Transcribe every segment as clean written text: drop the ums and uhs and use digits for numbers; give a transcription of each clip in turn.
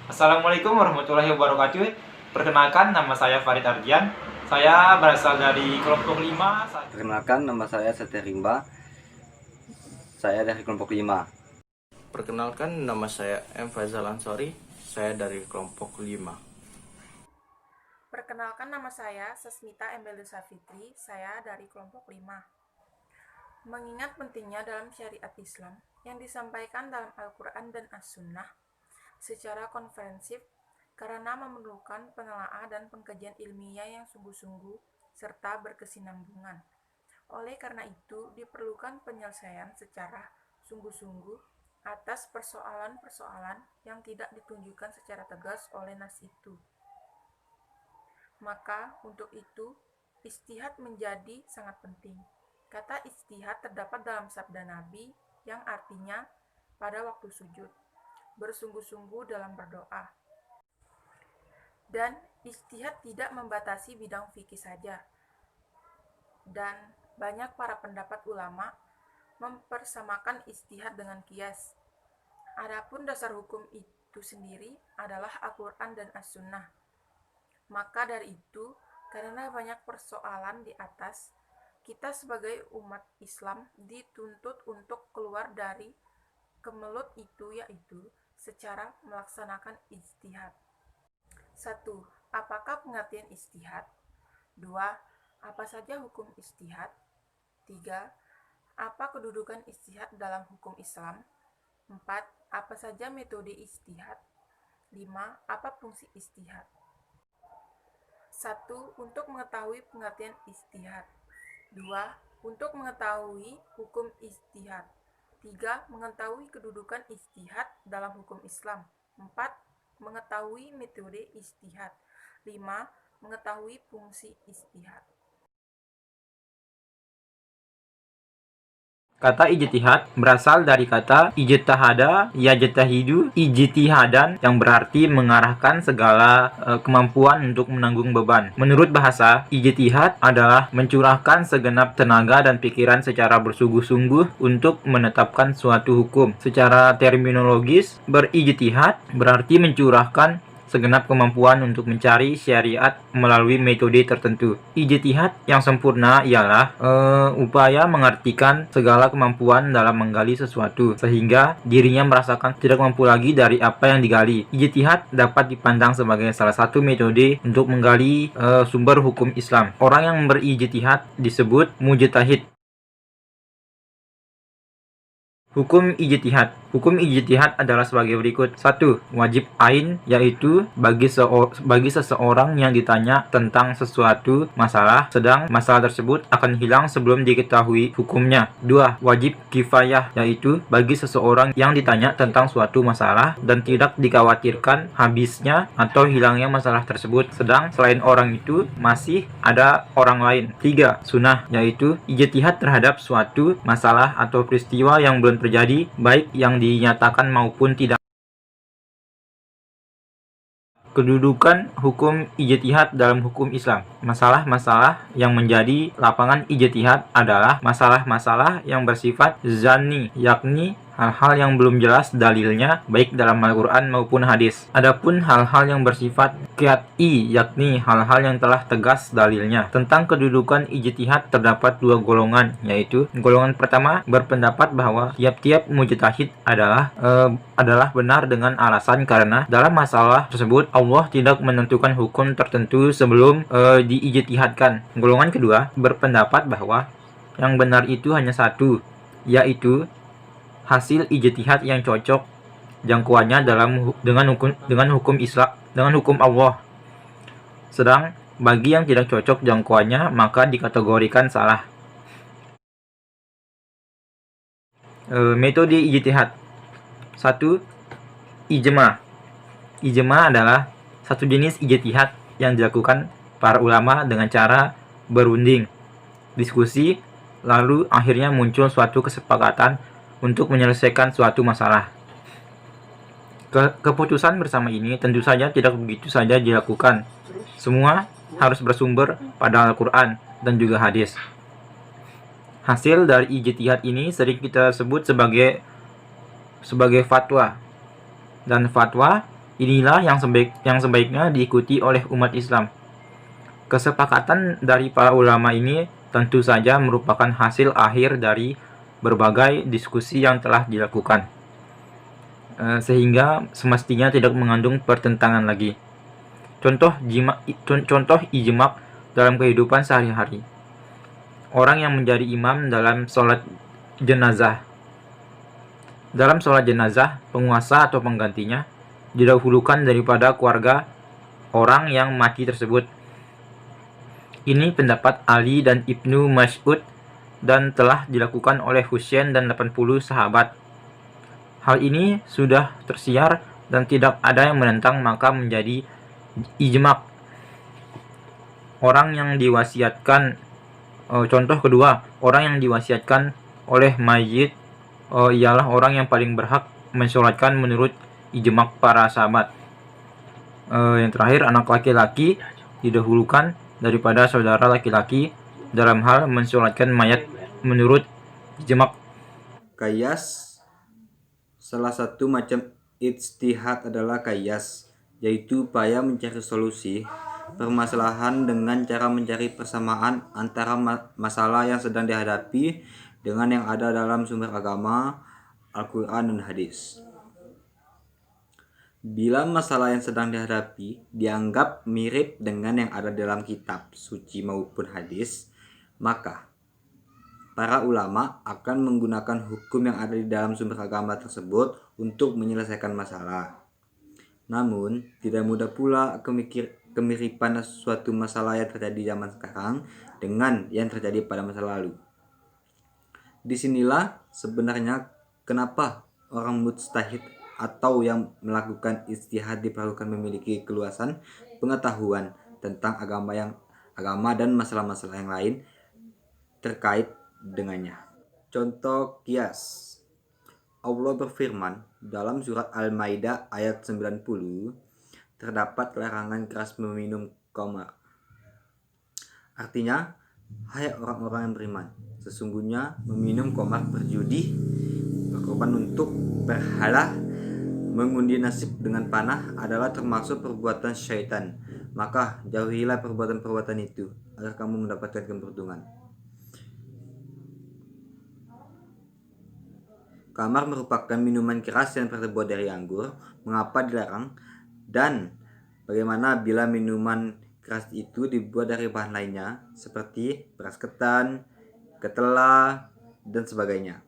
Assalamualaikum warahmatullahi wabarakatuh. Perkenalkan, nama saya Farid Ardian. Saya berasal dari kelompok 5. Perkenalkan, nama saya Setia Rimba. Saya dari kelompok 5. Perkenalkan, nama saya M. Faizal Ansori. Saya dari kelompok 5. Perkenalkan, nama saya Sasmita Embelisa Fitri. Saya dari kelompok 5. Mengingat pentingnya dalam syariat Islam yang disampaikan dalam Al-Quran dan As-Sunnah secara konferensif karena memerlukan penelaahan dan pengkajian ilmiah yang sungguh-sungguh serta berkesinambungan. Oleh karena itu, diperlukan penyelesaian secara sungguh-sungguh atas persoalan-persoalan yang tidak ditunjukkan secara tegas oleh nas itu. Maka, untuk itu, ijtihad menjadi sangat penting. Kata ijtihad terdapat dalam sabda Nabi yang artinya pada waktu sujud, bersungguh-sungguh dalam berdoa. Dan ijtihad tidak membatasi bidang fikih saja. Dan banyak para pendapat ulama mempersamakan ijtihad dengan qiyas. Adapun dasar hukum itu sendiri adalah Al-Quran dan As-Sunnah. Maka dari itu, karena banyak persoalan di atas, kita sebagai umat Islam dituntut untuk keluar dari kemelut itu, yaitu secara melaksanakan ijtihad. 1. Apakah pengertian ijtihad? 2. Apa saja hukum ijtihad? 3. Apa kedudukan ijtihad dalam hukum Islam? 4. Apa saja metode ijtihad? 5. Apa fungsi ijtihad? 1. Untuk mengetahui pengertian ijtihad. 2. Untuk mengetahui hukum ijtihad. 3. Mengetahui kedudukan ijtihad dalam hukum Islam. 4. Mengetahui metode ijtihad. 5. Mengetahui fungsi ijtihad. Kata ijtihad berasal dari kata ijtihada yajtahidu ijtihadan yang berarti mengarahkan segala kemampuan untuk menanggung beban. Menurut bahasa, ijtihad adalah mencurahkan segenap tenaga dan pikiran secara bersungguh-sungguh untuk menetapkan suatu hukum. Secara terminologis, berijtihad berarti mencurahkan segenap kemampuan untuk mencari syariat melalui metode tertentu. Ijtihad yang sempurna ialah upaya mengartikan segala kemampuan dalam menggali sesuatu sehingga dirinya merasakan tidak mampu lagi dari apa yang digali. Ijtihad dapat dipandang sebagai salah satu metode untuk menggali sumber hukum Islam. Orang yang berijtihad disebut mujtahid. Hukum ijtihad. Hukum ijtihad adalah sebagai berikut. 1. Wajib ain, yaitu bagi seseorang yang ditanya tentang sesuatu masalah, sedang masalah tersebut akan hilang sebelum diketahui hukumnya. 2. Wajib kifayah, yaitu bagi seseorang yang ditanya tentang suatu masalah dan tidak dikhawatirkan habisnya atau hilangnya masalah tersebut, sedang selain orang itu masih ada orang lain. 3. Sunnah, yaitu ijtihad terhadap suatu masalah atau peristiwa yang belum terjadi, baik yang dinyatakan maupun tidak. Kedudukan hukum ijtihad dalam hukum Islam. Masalah-masalah yang menjadi lapangan ijtihad adalah masalah-masalah yang bersifat zanni, yakni hal-hal yang belum jelas dalilnya baik dalam Al-Quran maupun hadis. Adapun hal-hal yang bersifat qat'i, yakni hal-hal yang telah tegas dalilnya. Tentang kedudukan ijtihad terdapat dua golongan, yaitu golongan pertama berpendapat bahwa tiap-tiap mujtahid adalah benar dengan alasan karena dalam masalah tersebut Allah tidak menentukan hukum tertentu sebelum diijtihadkan. Golongan kedua berpendapat bahwa yang benar itu hanya satu, yaitu hasil ijtihad yang cocok jangkauannya dengan hukum Islam, dengan hukum Allah. Sedang bagi yang tidak cocok jangkauannya maka dikategorikan salah. Metode ijtihad. 1. Ijma. Ijma adalah satu jenis ijtihad yang dilakukan para ulama dengan cara berunding, diskusi, lalu akhirnya muncul suatu kesepakatan untuk menyelesaikan suatu masalah. Keputusan bersama ini tentu saja tidak begitu saja dilakukan. Semua harus bersumber pada Al-Quran dan juga hadis. Hasil dari ijtihad ini sering kita sebut sebagai fatwa. Dan fatwa Inilah yang sebaiknya diikuti oleh umat Islam. Kesepakatan dari para ulama ini tentu saja merupakan hasil akhir dari berbagai diskusi yang telah dilakukan, sehingga semestinya tidak mengandung pertentangan lagi. Contoh ijma dalam kehidupan sehari-hari. Orang yang menjadi imam dalam sholat jenazah. Dalam sholat jenazah, penguasa atau penggantinya didahulukan daripada keluarga orang yang mati tersebut. Ini pendapat Ali dan Ibnu Mas'ud dan telah dilakukan oleh Husain dan 80 sahabat. Hal ini sudah tersiar dan tidak ada yang menentang, maka menjadi ijma. Orang yang diwasiatkan, contoh kedua, orang yang diwasiatkan oleh mayit ialah orang yang paling berhak mensolatkan menurut ijma para sahabat. Yang terakhir, anak laki-laki didahulukan daripada saudara laki-laki dalam hal mensolatkan mayat menurut ijma. Qiyas, salah satu macam ijtihad adalah qiyas, yaitu upaya mencari solusi permasalahan dengan cara mencari persamaan antara masalah yang sedang dihadapi dengan yang ada dalam sumber agama, Al-Quran dan hadis. Bila masalah yang sedang dihadapi dianggap mirip dengan yang ada dalam kitab suci maupun hadis, maka para ulama akan menggunakan hukum yang ada di dalam sumber agama tersebut untuk menyelesaikan masalah. Namun, tidak mudah pula kemiripan suatu masalah yang terjadi zaman sekarang dengan yang terjadi pada masa lalu. Disinilah sebenarnya kenapa orang mujtahid atau yang melakukan ijtihad diperlukan memiliki keluasan pengetahuan tentang agama dan masalah-masalah yang lain terkait dengannya. Contoh qiyas. Allah berfirman dalam surat Al-Maidah ayat 90, terdapat larangan keras meminum khamar. Artinya, hai orang-orang yang beriman, sesungguhnya meminum khamar, berjudi, berkorban untuk berhala, mengundi nasib dengan panah adalah termasuk perbuatan syaitan. Maka jauhilah perbuatan-perbuatan itu agar kamu mendapatkan keberuntungan. Khamar merupakan minuman keras yang terbuat dari anggur. Mengapa dilarang? Dan bagaimana bila minuman keras itu dibuat dari bahan lainnya seperti beras ketan, ketela, dan sebagainya?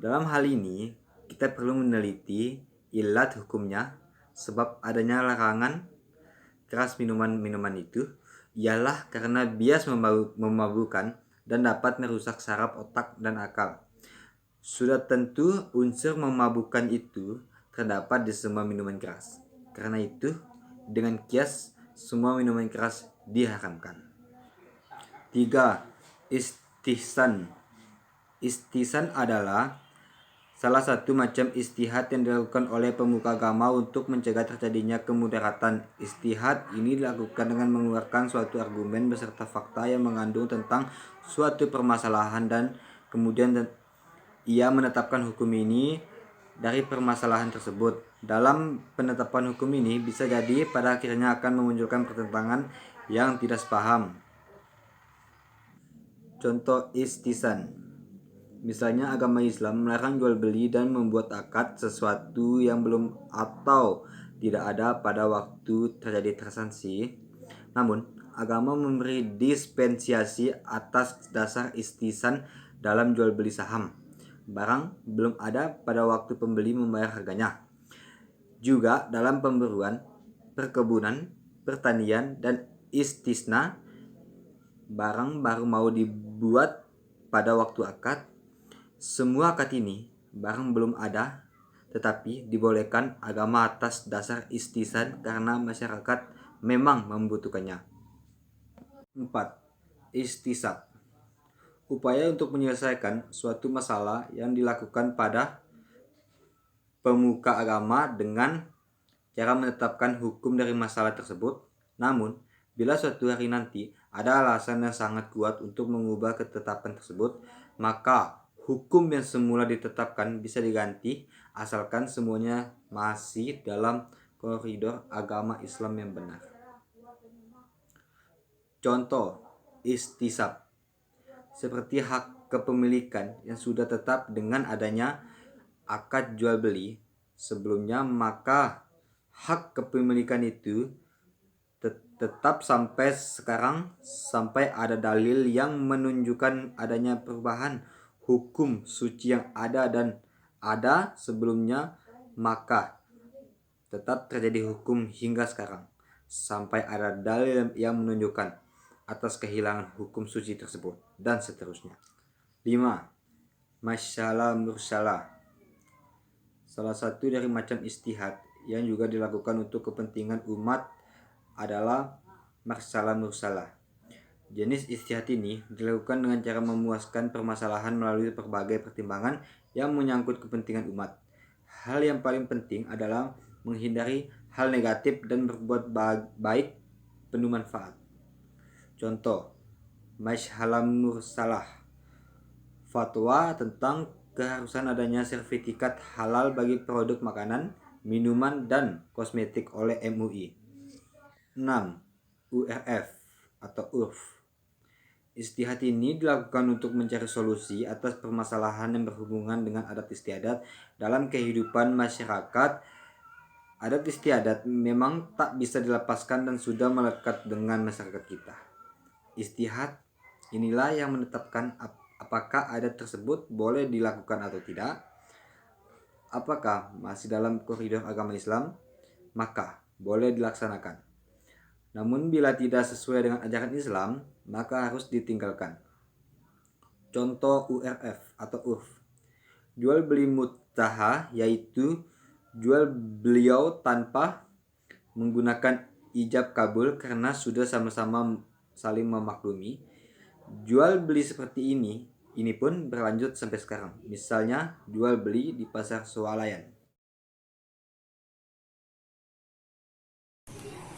Dalam hal ini, kita perlu meneliti ilat hukumnya, sebab adanya larangan keras minuman-minuman itu ialah karena bias memabukkan dan dapat merusak saraf otak dan akal. Sudah tentu unsur memabukkan itu terdapat di semua minuman keras. Karena itu, dengan qiyas, semua minuman keras diharamkan. 3. Istihsan. Istihsan adalah salah satu macam ijtihad yang dilakukan oleh pemuka agama untuk mencegah terjadinya kemudaratan. Ijtihad ini dilakukan dengan mengeluarkan suatu argumen beserta fakta yang mengandung tentang suatu permasalahan dan kemudian ia menetapkan hukum ini dari permasalahan tersebut. Dalam penetapan hukum ini bisa jadi pada akhirnya akan memunculkan pertentangan yang tidak sepaham. Contoh istihsan. Misalnya agama Islam melarang jual beli dan membuat akad sesuatu yang belum atau tidak ada pada waktu terjadi transaksi. Namun, agama memberi dispensasi atas dasar istihsan dalam jual beli saham. Barang belum ada pada waktu pembeli membayar harganya. Juga dalam pemburuan, perkebunan, pertanian, dan istisna, barang baru mau dibuat pada waktu akad. Semua akad ini, barang belum ada, tetapi dibolehkan agama atas dasar istihsan karena masyarakat memang membutuhkannya. 4. Istisab. Upaya untuk menyelesaikan suatu masalah yang dilakukan pada pemuka agama dengan cara menetapkan hukum dari masalah tersebut. Namun, bila suatu hari nanti ada alasan yang sangat kuat untuk mengubah ketetapan tersebut, maka Hukum yang semula ditetapkan bisa diganti asalkan semuanya masih dalam koridor agama Islam yang benar. Contoh, istisab. Seperti hak kepemilikan yang sudah tetap dengan adanya akad jual beli sebelumnya, maka hak kepemilikan itu tetap sampai sekarang sampai ada dalil yang menunjukkan adanya perubahan hukum suci yang ada dan ada sebelumnya, maka tetap terjadi hukum hingga sekarang sampai ada dalil yang menunjukkan atas kehilangan hukum suci tersebut, dan seterusnya. 5. Masyalah mursalah. Salah satu dari macam istihad yang juga dilakukan untuk kepentingan umat adalah masalah mursalah. Jenis istihad ini dilakukan dengan cara memuaskan permasalahan melalui berbagai pertimbangan yang menyangkut kepentingan umat. Hal yang paling penting adalah menghindari hal negatif dan berbuat baik penuh manfaat. Contoh, masyalah mursalah. Fatwa tentang keharusan adanya sertifikat halal bagi produk makanan, minuman, dan kosmetik oleh MUI. 6. URF atau URF. Istihad ini dilakukan untuk mencari solusi atas permasalahan yang berhubungan dengan adat istiadat dalam kehidupan masyarakat. Adat istiadat memang tak bisa dilepaskan dan sudah melekat dengan masyarakat kita. Istihad inilah yang menetapkan apakah adat tersebut boleh dilakukan atau tidak. Apakah masih dalam koridor agama Islam, maka boleh dilaksanakan. Namun bila tidak sesuai dengan ajaran Islam, maka harus ditinggalkan. Contoh URF atau URF. Jual beli mutaha, yaitu jual beliau tanpa menggunakan ijab kabul karena sudah sama-sama saling memaklumi. Jual beli seperti ini pun berlanjut sampai sekarang. Misalnya jual beli di pasar swalayan.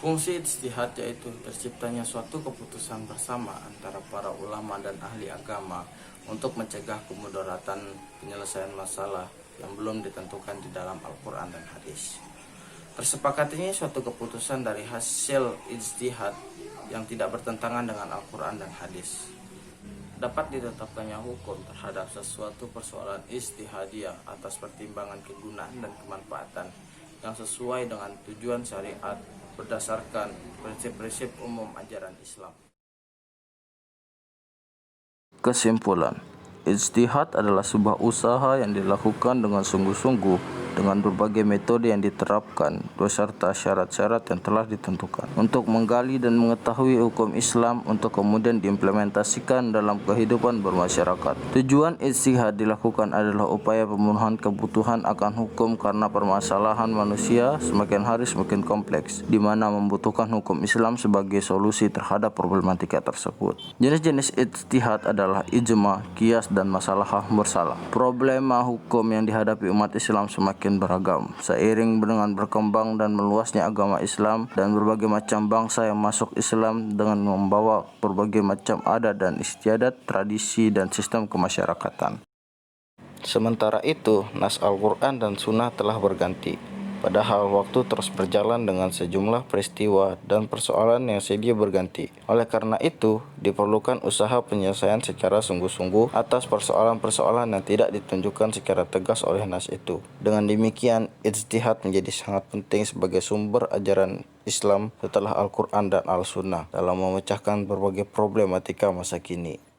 Fungsi ijtihad yaitu terciptanya suatu keputusan bersama antara para ulama dan ahli agama untuk mencegah kemudaratan penyelesaian masalah yang belum ditentukan di dalam Al-Quran dan hadis. Tersepakatinya suatu keputusan dari hasil ijtihad yang tidak bertentangan dengan Al-Quran dan hadis. Dapat ditetapkannya hukum terhadap sesuatu persoalan ijtihadiyah atas pertimbangan kegunaan dan kemanfaatan yang sesuai dengan tujuan syariat berdasarkan prinsip-prinsip umum ajaran Islam. Kesimpulan, ijtihad adalah sebuah usaha yang dilakukan dengan sungguh-sungguh dengan berbagai metode yang diterapkan beserta syarat-syarat yang telah ditentukan untuk menggali dan mengetahui hukum Islam untuk kemudian diimplementasikan dalam kehidupan bermasyarakat. Tujuan ijtihad dilakukan adalah upaya pemenuhan kebutuhan akan hukum karena permasalahan manusia semakin hari semakin kompleks, di mana membutuhkan hukum Islam sebagai solusi terhadap problematika tersebut. Jenis-jenis ijtihad adalah ijma, qiyas, dan masalah mursalah. Problema hukum yang dihadapi umat Islam semakin beragam seiring dengan berkembang dan meluasnya agama Islam dan berbagai macam bangsa yang masuk Islam dengan membawa berbagai macam adat dan istiadat, tradisi, dan sistem kemasyarakatan. Sementara itu, nas Al-Quran dan Sunnah telah berganti. Padahal waktu terus berjalan dengan sejumlah peristiwa dan persoalan yang silih berganti. Oleh karena itu, diperlukan usaha penyelesaian secara sungguh-sungguh atas persoalan-persoalan yang tidak ditunjukkan secara tegas oleh nas itu. Dengan demikian, ijtihad menjadi sangat penting sebagai sumber ajaran Islam setelah Al-Quran dan Al-Sunnah dalam memecahkan berbagai problematika masa kini.